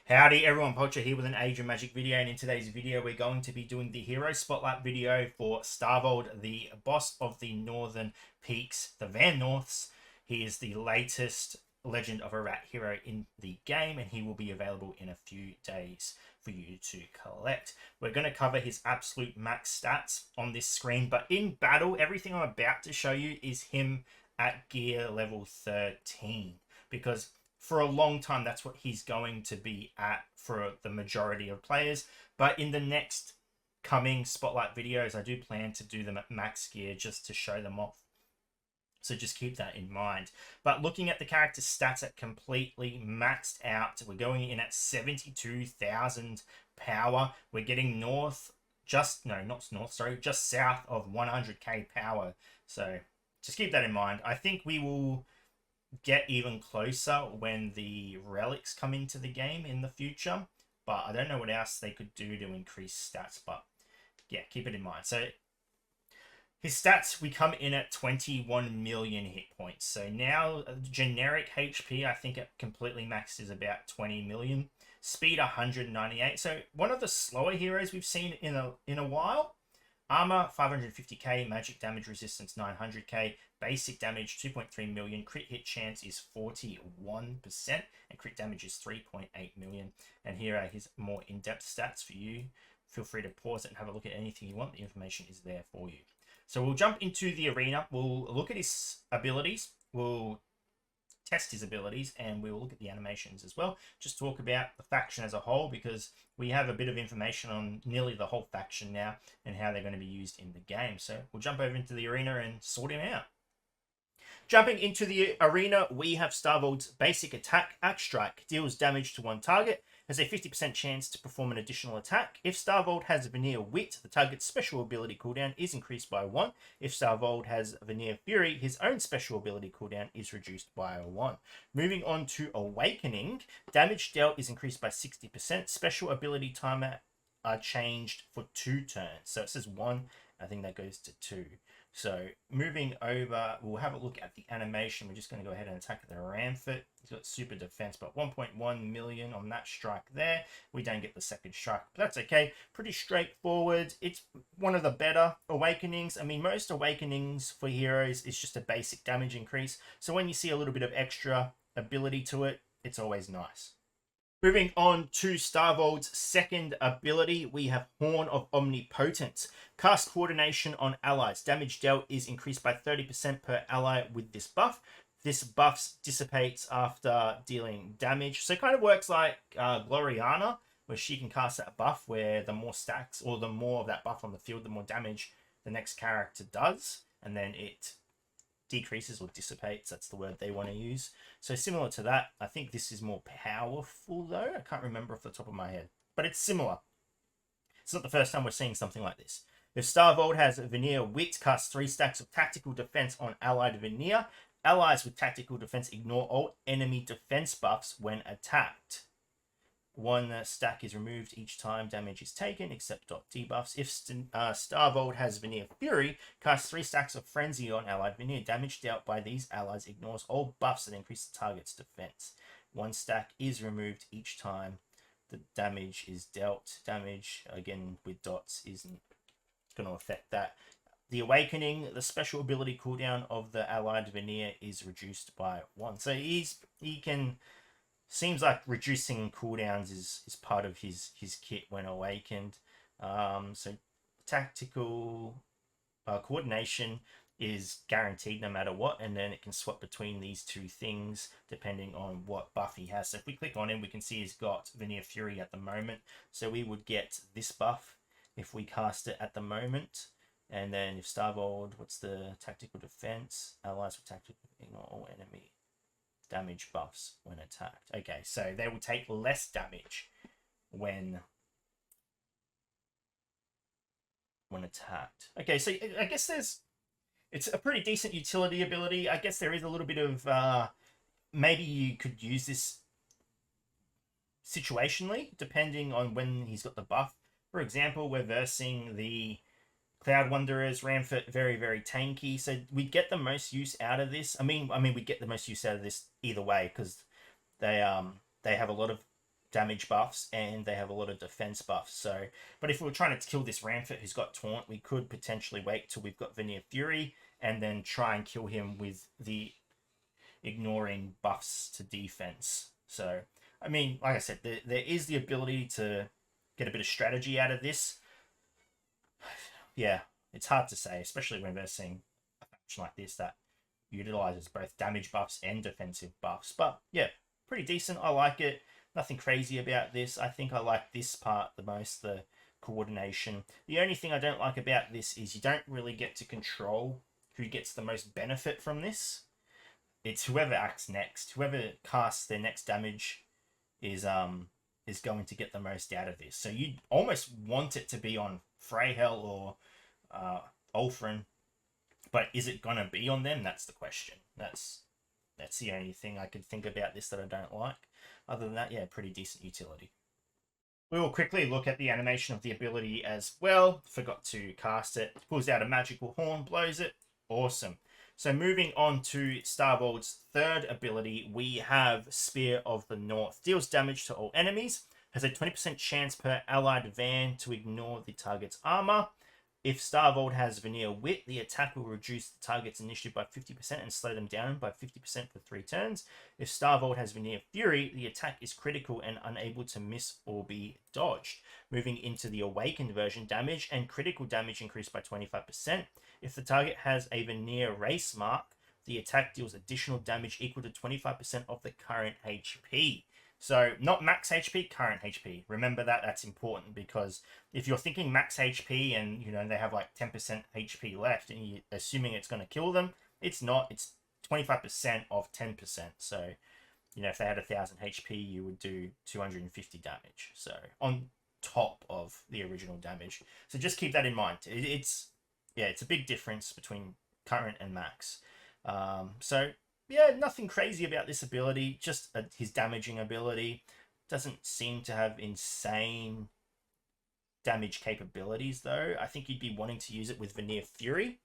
Howdy everyone, Poacher here with an Age of Magic video, and in today's video we're going to be doing the Hero Spotlight video for Starvold, the boss of the Northern Peaks, the Van Norths. He is the latest Legend of a Rat hero in the game, and he will be available in a few days for you to collect. We're going to cover his absolute max stats on this screen, but in battle, everything I'm about to show you is him at gear level 13, because for a long time that's what he's going to be at for the majority of players. But in the next coming spotlight videos, I do plan to do them at max gear just to show them off, so just keep that in mind. But looking at the character stats at completely maxed out, we're going in at 72,000 power. We're getting just south of 100k power, so just keep that in mind. I think we will get even closer when the relics come into the game in the future, but I don't know what else they could do to increase stats, but yeah, keep it in mind. So his stats, we come in at 21 million hit points. So now generic HP, I think it completely maxed is about 20 million. Speed 198. So one of the slower heroes we've seen in a while. Armor 550k, magic damage resistance 900k, basic damage 2.3 million, crit hit chance is 41%, and crit damage is 3.8 million. And here are his more in-depth stats for you. Feel free to pause it and have a look at anything you want. The information is there for you. So we'll jump into the arena. We'll look at his abilities. We'll test his abilities, and we'll look at the animations as well. Just talk about the faction as a whole, because we have a bit of information on nearly the whole faction now and how they're going to be used in the game. So we'll jump over into the arena and sort him out. Jumping into the arena, we have Starvold's basic attack. Axe Strike deals damage to one target, has a 50% chance to perform an additional attack. If Starvold has Veneer Wit, the target's special ability cooldown is increased by 1. If Starvold has Veneer Fury, his own special ability cooldown is reduced by 1. Moving on to Awakening, damage dealt is increased by 60%. Special ability timer are changed for 2 turns. So it says 1, I think that goes to 2. So moving over, we'll have a look at the animation. We're just going to go ahead and attack the Ramfort. He's got super defense, but 1.1 million on that strike there. We don't get the second strike, but that's okay. Pretty straightforward. It's one of the better Awakenings. I mean, most Awakenings for heroes is just a basic damage increase. So when you see a little bit of extra ability to it, it's always nice. Moving on to Starvold's second ability, we have Horn of Omnipotence. Cast Coordination on allies. Damage dealt is increased by 30% per ally with this buff. This buff dissipates after dealing damage. So it kind of works like Gloriana, where she can cast that buff where the more stacks, or the more of that buff on the field, the more damage the next character does. And then it decreases or dissipates, that's the word they want to use. So similar to that. I think this is more powerful though. I can't remember off the top of my head, but it's similar. It's not the first time we're seeing something like this. If Starvold has Veneer Wit, cast 3 stacks of tactical defense on allied Veneer. Allies with tactical defense ignore all enemy defense buffs when attacked. 1 stack is removed each time damage is taken, except dot debuffs. If Starvold has Veneer Fury, cast 3 stacks of Frenzy on allied Veneer. Damage dealt by these allies ignores all buffs that increase the target's defense. 1 stack is removed each time the damage is dealt. Damage, again with dots, isn't going to affect that. The Awakening, the special ability cooldown of the allied Veneer is reduced by 1. So he can... Seems like reducing cooldowns is part of his kit when awakened. So tactical coordination is guaranteed no matter what, and then it can swap between these 2 things depending on what buff he has. So if we click on him, we can see he's got Veneer Fury at the moment. So we would get this buff if we cast it at the moment. And then if Starvold, what's the tactical defense? Allies with tactical ignore all enemy damage buffs when attacked. Okay, so they will take less damage when attacked. Okay, so I guess it's a pretty decent utility ability. I guess there is a little bit of maybe you could use this situationally depending on when he's got the buff. For example, we're versing the Cloud Wanderers, Ramfort, very, very tanky. So we get the most use out of this. I mean, we get the most use out of this either way, because they have a lot of damage buffs and they have a lot of defense buffs. So, but if we were trying to kill this Ramfort who's got Taunt, we could potentially wait till we've got Veneer Fury and then try and kill him with the ignoring buffs to defense. So, I mean, like I said, there is the ability to get a bit of strategy out of this. Yeah, it's hard to say, especially when we're seeing a faction like this that utilizes both damage buffs and defensive buffs. But yeah, pretty decent. I like it. Nothing crazy about this. I think I like this part the most, the coordination. The only thing I don't like about this is you don't really get to control who gets the most benefit from this. It's whoever acts next. Whoever casts their next damage is going to get the most out of this. So you almost want it to be on Freyhel or Ulfrin, but is it gonna be on them? That's the question. That's the only thing I could think about this that I don't like. Other than that, yeah, pretty decent utility. We will quickly look at the animation of the ability as well. Forgot to cast it. Pulls out a magical horn, blows it. Awesome. So moving on to Starvold's third ability, we have Spear of the North. Deals damage to all enemies. Has a 20% chance per allied van to ignore the target's armor. If Starvold has Veneer Wit, the attack will reduce the target's initiative by 50% and slow them down by 50% for 3 turns. If Starvold has Veneer Fury, the attack is critical and unable to miss or be dodged. Moving into the Awakened version, damage and critical damage increased by 25%. If the target has a Veneer Race Mark, the attack deals additional damage equal to 25% of the current HP. So not max HP, current HP. Remember that, that's important, because if you're thinking max HP and, you know, they have like 10% HP left and you're assuming it's going to kill them, it's not. It's 25% of 10%. So, you know, if they had 1000 HP, you would do 250 damage. So on top of the original damage. So just keep that in mind. It's a big difference between current and max. So yeah, nothing crazy about this ability, just his damaging ability. Doesn't seem to have insane damage capabilities, though. I think you'd be wanting to use it with Veneer Fury.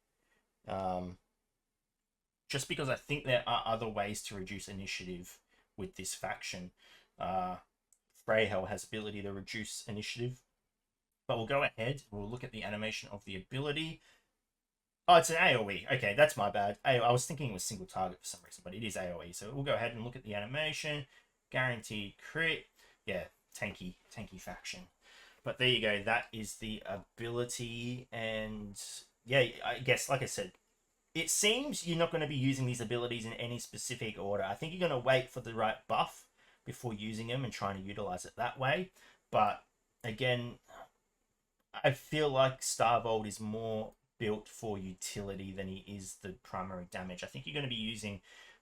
Just because I think there are other ways to reduce initiative with this faction. Freyhel has ability to reduce initiative. But we'll go ahead, we'll look at the animation of the ability. Oh, it's an AoE. Okay, that's my bad. I was thinking it was single target for some reason, but it is AoE. So we'll go ahead and look at the animation. Guaranteed crit. Yeah, tanky faction. But there you go. That is the ability. And yeah, I guess, like I said, it seems you're not going to be using these abilities in any specific order. I think you're going to wait for the right buff before using them and trying to utilize it that way. But again, I feel like Starvold is more built for utility than he is the primary damage. I think you're going to be using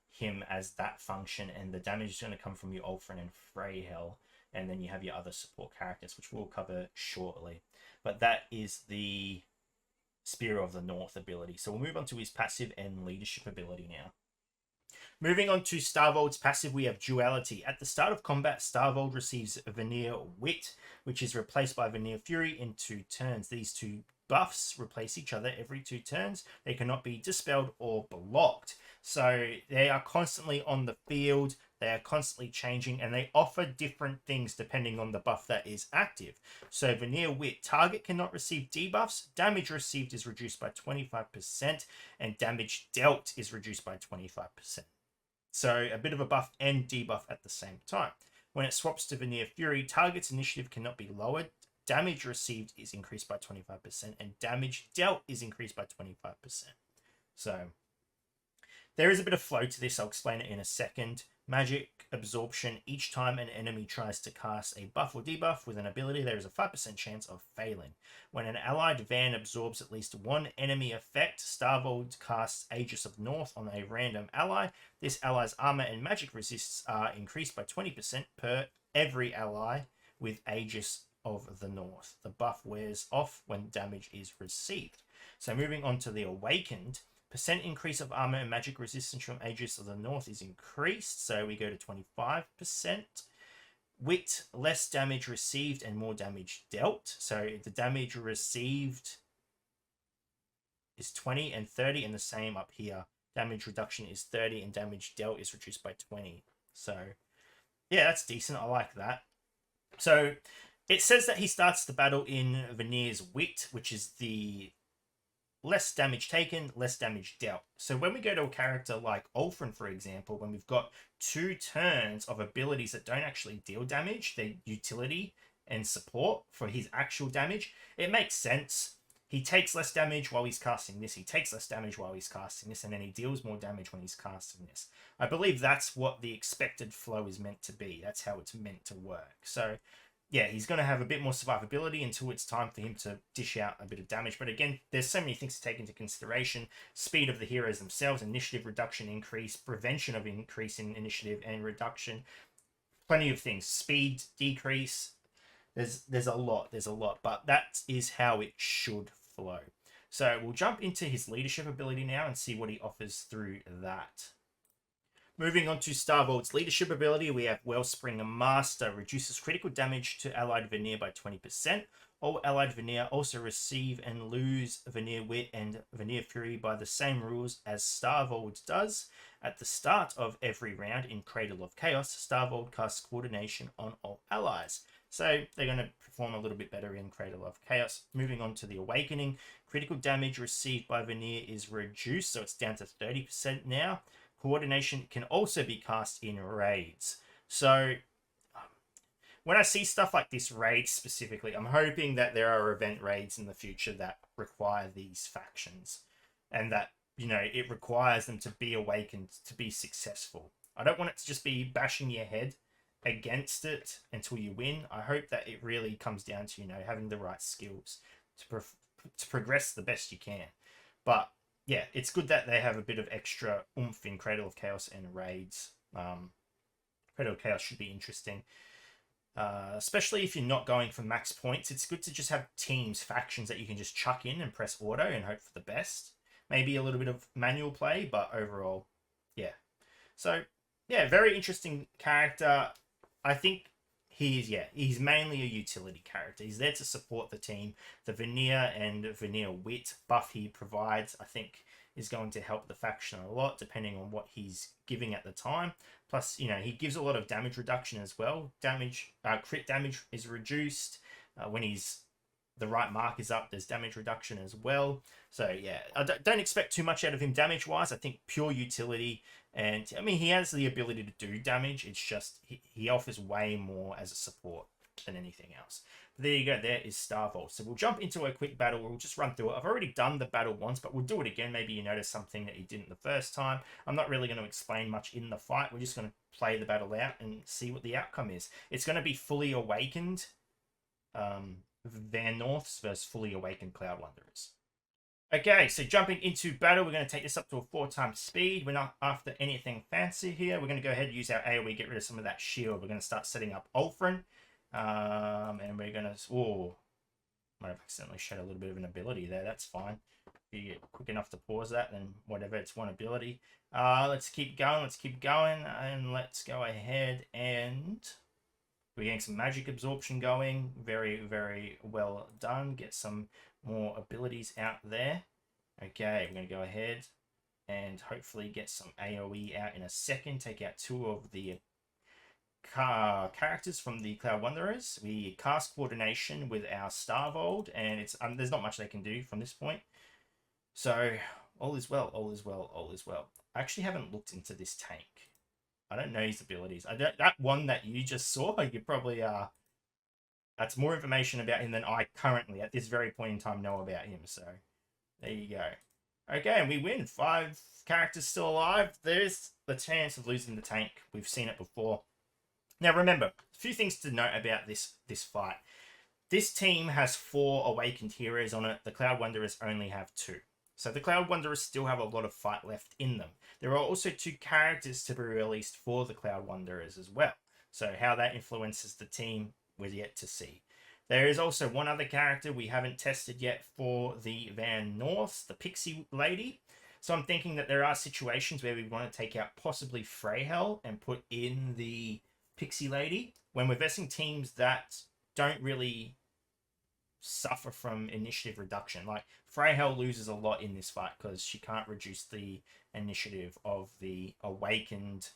him as that function, and the damage is going to come from your Ulfrin and Freyhel, and then you have your other support characters, which we'll cover shortly. But that is the Spear of the North ability. So we'll move on to his passive and leadership ability now. Moving on to Starvold's passive, we have Duality. At the start of combat, Starvold receives Veneer Wit, which is replaced by Veneer Fury in 2 turns. These two buffs replace each other every 2 turns. They cannot be dispelled or blocked. So they are constantly on the field, they are constantly changing, and they offer different things depending on the buff that is active. So Veneer Wit, target cannot receive debuffs, damage received is reduced by 25%, and damage dealt is reduced by 25%. So a bit of a buff and debuff at the same time. When it swaps to Veneer Fury, target's initiative cannot be lowered, damage received is increased by 25%, and damage dealt is increased by 25%. So there is a bit of flow to this. I'll explain it in a second. Magic absorption. Each time an enemy tries to cast a buff or debuff with an ability, there is a 5% chance of failing. When an allied van absorbs at least one enemy effect, Starvold casts Aegis of North on a random ally. This ally's armor and magic resists are increased by 20% per every ally with Aegis of the North. The buff wears off when damage is received. So moving on to the Awakened, percent increase of armor and magic resistance from Aegis of the North is increased, so we go to 25%. Wit, less damage received and more damage dealt. So the damage received is 20 and 30, and the same up here. Damage reduction is 30 and damage dealt is reduced by 20. So yeah, that's decent. I like that. So it says that he starts the battle in Vanir's Wit, which is the less damage taken, less damage dealt. So when we go to a character like Ulfrin, for example, when we've got 2 turns of abilities that don't actually deal damage, they're utility and support for his actual damage, it makes sense. He takes less damage while he's casting this, he takes less damage while he's casting this, and then he deals more damage when he's casting this. I believe that's what the expected flow is meant to be. That's how it's meant to work. So yeah, he's going to have a bit more survivability until it's time for him to dish out a bit of damage. But again, there's so many things to take into consideration. Speed of the heroes themselves, initiative reduction, increase, prevention of increase in initiative and reduction. Plenty of things. Speed decrease. There's a lot. There's a lot. But that is how it should flow. So we'll jump into his leadership ability now and see what he offers through that. Moving on to Starvold's leadership ability, we have Wellspring Master. Reduces critical damage to allied Vanir by 20%. All allied Vanir also receive and lose Vanir Wit and Vanir Fury by the same rules as Starvold does. At the start of every round in Cradle of Chaos, Starvold casts Coordination on all allies. So they're going to perform a little bit better in Cradle of Chaos. Moving on to the Awakening, critical damage received by Vanir is reduced, so it's down to 30% now. Coordination can also be cast in raids. So when I see stuff like this raid specifically, I'm hoping that there are event raids in the future that require these factions and that, you know, it requires them to be awakened to be successful. I don't want it to just be bashing your head against it until you win. I hope that it really comes down to, you know, having the right skills to progress the best you can. But yeah, it's good that they have a bit of extra oomph in Cradle of Chaos and raids. Cradle of Chaos should be interesting. Especially if you're not going for max points. It's good to just have teams, factions that you can just chuck in and press auto and hope for the best. Maybe a little bit of manual play, but overall, yeah. So, yeah, very interesting character. I think he's mainly a utility character. He's there to support the team. The Vanir and Vanir Wit buff he provides, I think, is going to help the faction a lot, depending on what he's giving at the time. Plus, you know, he gives a lot of damage reduction as well. Crit damage is reduced when the right mark is up. There's damage reduction as well. So yeah, I don't expect too much out of him damage-wise. I think pure utility. And I mean, he has the ability to do damage. It's just he offers way more as a support than anything else. But there you go. There is Starvold. So we'll jump into a quick battle. We'll just run through it. I've already done the battle once, but we'll do it again. Maybe you notice something that you didn't the first time. I'm not really going to explain much in the fight. We're just going to play the battle out and see what the outcome is. It's going to be fully awakened Van Norths versus fully awakened Cloud Wanderers. Okay, so jumping into battle, we're going to take this up to a 4x speed. We're not after anything fancy here. We're going to go ahead and use our AoE, get rid of some of that shield. We're going to start setting up Ulfrin. And we're going to... Oh, might have accidentally showed a little bit of an ability there. That's fine. If you get quick enough to pause that, then whatever, it's one ability. Let's keep going. Let's keep going. And let's go ahead and... We're getting some magic absorption going. Very, very well done. Get some more abilities out there. Okay, we're going to go ahead and hopefully get some AoE out in a second. Take out 2 of the characters from the Cloud Wanderers. We cast Coordination with our Starvold, and it's there's not much they can do from this point. So all is well, all is well, all is well. I actually haven't looked into this tank. I don't know his abilities. That one that you just saw, you probably that's more information about him than I currently, at this very point in time, know about him. So there you go. Okay, and we win. 5 characters still alive. There's the chance of losing the tank. We've seen it before. Now remember, a few things to note about this fight. This team has 4 awakened heroes on it. The Cloud Wanderers only have 2. So the Cloud Wanderers still have a lot of fight left in them. There are also 2 characters to be released for the Cloud Wanderers as well. So how that influences the team, we're yet to see. There is also one other character we haven't tested yet for the Van Norths, the Pixie Lady. So I'm thinking that there are situations where we want to take out possibly Freyhel and put in the Pixie Lady when we're versing teams that don't really suffer from initiative reduction. Like Freyhel loses a lot in this fight because she can't reduce the initiative of the awakened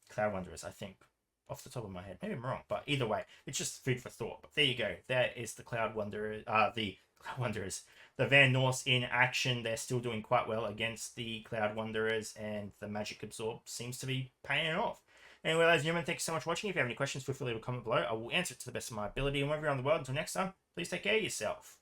Cloud Wanderers, I think. off the top of my head. Maybe I'm wrong, but either way, it's just food for thought. But there you go. That is the Cloud Wanderers. The Cloud Wanderers. The Van Norths in action. They're still doing quite well against the Cloud Wanderers, and the Magic Absorb seems to be paying off. Anyway, ladies and gentlemen, thanks so much for watching. If you have any questions, feel free to leave a comment below. I will answer it to the best of my ability. And wherever you're on the world, until next time, please take care of yourself.